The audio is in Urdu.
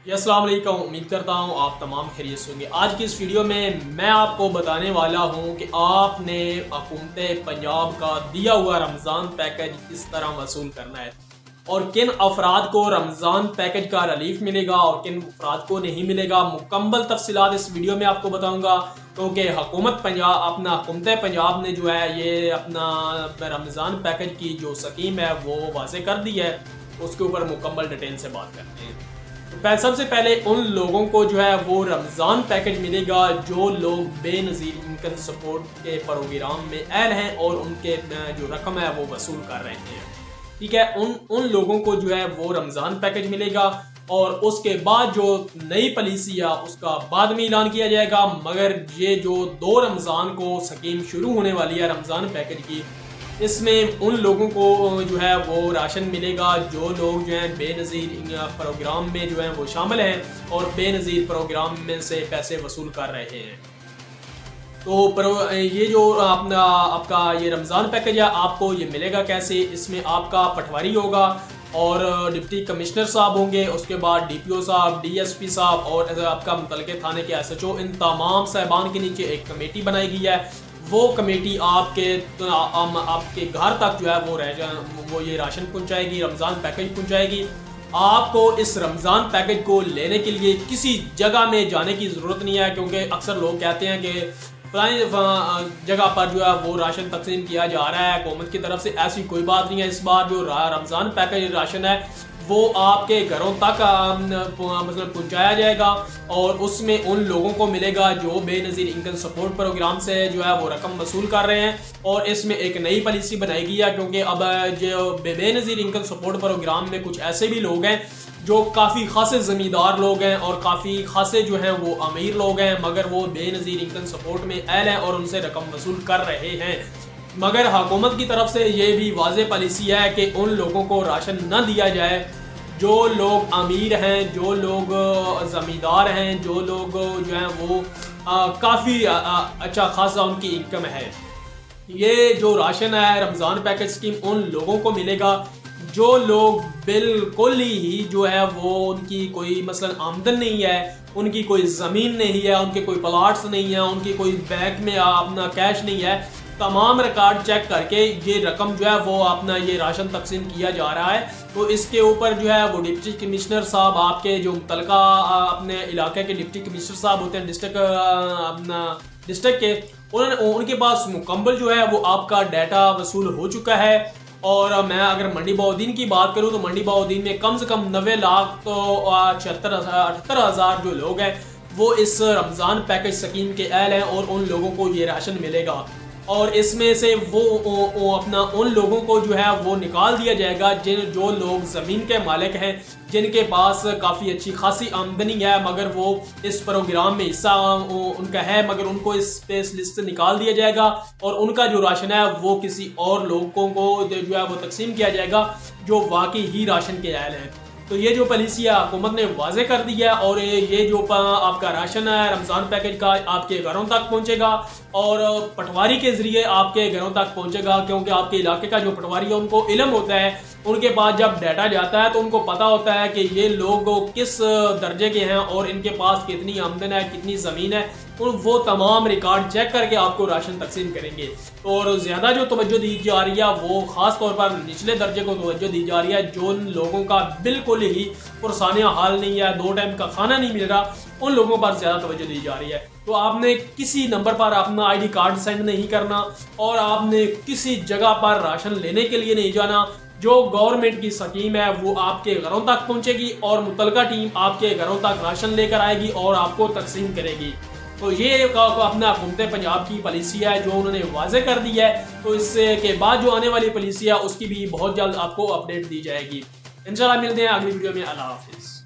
جی السلام علیکم، امید کرتا ہوں آپ تمام خیریت سے ہوں گے۔ آج کی اس ویڈیو میں آپ کو بتانے والا ہوں کہ آپ نے حکومت پنجاب کا دیا ہوا رمضان پیکج کس طرح وصول کرنا ہے اور کن افراد کو رمضان پیکج کا ریلیف ملے گا اور کن افراد کو نہیں ملے گا۔ مکمل تفصیلات اس ویڈیو میں آپ کو بتاؤں گا، کیونکہ حکومت پنجاب نے جو ہے یہ اپنا رمضان پیکج کی جو سکیم ہے وہ واضح کر دی ہے، اس کے اوپر مکمل ڈیٹیل سے بات کرتے ہیں۔ سب سے پہلے ان لوگوں کو جو ہے وہ رمضان پیکج ملے گا جو لوگ بے نظیر انکم سپورٹ کے پروگرام میں اہل ہیں اور ان کے جو رقم ہے وہ وصول کر رہے ہیں، ٹھیک ہے۔ ان لوگوں کو جو ہے وہ رمضان پیکج ملے گا اور اس کے بعد جو نئی پالیسی ہے اس کا بعد میں اعلان کیا جائے گا، مگر یہ جو 2 رمضان کو سکیم شروع ہونے والی ہے رمضان پیکج کی، اس میں ان لوگوں کو جو ہے وہ راشن ملے گا جو لوگ جو ہیں بے نظیر پروگرام میں جو ہیں وہ شامل ہیں اور بے نظیر پروگرام میں سے پیسے وصول کر رہے ہیں۔ تو یہ جو آپ کا یہ رمضان پیکج ہے آپ کو یہ ملے گا کیسے؟ اس میں آپ کا پٹواری ہوگا اور ڈپٹی کمشنر صاحب ہوں گے، اس کے بعد ڈی پی او صاحب، ڈی ایس پی صاحب اور آپ کا متعلقہ تھانے کے ایس ایچ او، ان تمام صاحبان کے نیچے ایک کمیٹی بنائی گئی ہے۔ وہ کمیٹی آپ کے گھر تک جو ہے وہ یہ راشن پہنچائے گی، رمضان پیکج پہنچائے گی۔ آپ کو اس رمضان پیکج کو لینے کے لیے کسی جگہ میں جانے کی ضرورت نہیں ہے، کیونکہ اکثر لوگ کہتے ہیں کہ فلانی جگہ پر جو ہے وہ راشن تقسیم کیا جا رہا ہے حکومت کی طرف سے۔ ایسی کوئی بات نہیں ہے۔ اس بار جو رمضان پیکج راشن ہے وہ آپ کے گھروں تک مطلب پہنچایا جائے گا اور اس میں ان لوگوں کو ملے گا جو بے نظیر انکم سپورٹ پروگرام سے جو ہے وہ رقم وصول کر رہے ہیں۔ اور اس میں ایک نئی پالیسی بنائی گئی ہے، کیونکہ اب جو بے نظیر انکم سپورٹ پروگرام میں کچھ ایسے بھی لوگ ہیں جو کافی خاصے زمیندار لوگ ہیں اور کافی خاصے جو ہیں وہ امیر لوگ ہیں، مگر وہ بے نظیر انکم سپورٹ میں اہل ہیں اور ان سے رقم وصول کر رہے ہیں۔ مگر حکومت کی طرف سے یہ بھی واضح پالیسی ہے کہ ان لوگوں کو راشن نہ دیا جائے جو لوگ امیر ہیں، جو لوگ زمیندار ہیں، جو لوگ جو ہیں وہ کافی اچھا خاصا ان کی انکم ہے۔ یہ جو راشن ہے رمضان پیکج اسکیم ان لوگوں کو ملے گا جو لوگ بالکل ہی جو ہے وہ ان کی کوئی مثلا آمدن نہیں ہے، ان کی کوئی زمین نہیں ہے، ان کے کوئی پلاٹس نہیں ہیں، ان کی کوئی بینک میں اپنا کیش نہیں ہے۔ تمام ریکارڈ چیک کر کے یہ رقم جو ہے وہ اپنا یہ راشن تقسیم کیا جا رہا ہے، تو اس کے اوپر جو ہے وہ ڈپٹی کمشنر صاحب، آپ کے جو متعلقہ اپنے علاقے کے ڈپٹی کمشنر صاحب ہوتے ہیں ڈسٹرکٹ کے، ان کے پاس مکمل جو ہے وہ آپ کا ڈیٹا وصول ہو چکا ہے۔ اور میں اگر منڈی بہاؤالدین کی بات کروں تو منڈی بہاؤالدین میں کم سے کم 90 لاکھ تو 78 ہزار جو لوگ ہیں وہ اس رمضان پیکج سکیم کے اہل ہیں اور ان لوگوں کو یہ راشن ملے گا۔ اور اس میں سے وہ اپنا ان لوگوں کو جو ہے وہ نکال دیا جائے گا جو لوگ زمین کے مالک ہیں، جن کے پاس کافی اچھی خاصی آمدنی ہے مگر وہ اس پروگرام میں حصہ ان کا ہے، مگر ان کو اس لسٹ سے نکال دیا جائے گا اور ان کا جو راشن ہے وہ کسی اور لوگوں کو جو ہے وہ تقسیم کیا جائے گا جو واقعی ہی راشن کے اہل ہیں۔ تو یہ جو پالیسی ہے حکومت نے واضح کر دی ہے اور یہ جو آپ کا راشن ہے رمضان پیکج کا آپ کے گھروں تک پہنچے گا اور پٹواری کے ذریعے آپ کے گھروں تک پہنچے گا، کیونکہ آپ کے علاقے کا جو پٹواری ہے ان کو علم ہوتا ہے، ان کے پاس جب ڈیٹا جاتا ہے تو ان کو پتا ہوتا ہے کہ یہ لوگ کس درجے کے ہیں اور ان کے پاس کتنی آمدن ہے، کتنی زمین ہے، وہ تمام ریکارڈ چیک کر کے آپ کو راشن تقسیم کریں گے۔ اور زیادہ جو توجہ دی جا رہی ہے وہ خاص طور پر نچلے درجے کو توجہ دی جا رہی ہے، جو ان لوگوں کا بالکل ہی پرسانیہ حال نہیں ہے، 2 ٹائم کا کھانا نہیں مل رہا، ان لوگوں پر زیادہ توجہ دی جا رہی ہے۔ تو آپ نے کسی نمبر پر اپنا آئی ڈی کارڈ سینڈ نہیں کرنا اور آپ نے کسی جگہ پر راشن لینے کے لیے نہیں جانا۔ جو گورنمنٹ کی سکیم ہے وہ آپ کے گھروں تک پہنچے گی اور متعلقہ ٹیم آپ کے گھروں تک راشن لے کر آئے گی اور آپ کو تقسیم کرے گی۔ تو یہ اپنا حکومت پنجاب کی پالیسی ہے جو انہوں نے واضح کر دی ہے، تو اس کے بعد جو آنے والی پالیسی ہے اس کی بھی بہت جلد آپ کو اپڈیٹ دی جائے گی۔ انشاءاللہ ملتے ہیں اگلی ویڈیو میں۔ اللہ حافظ۔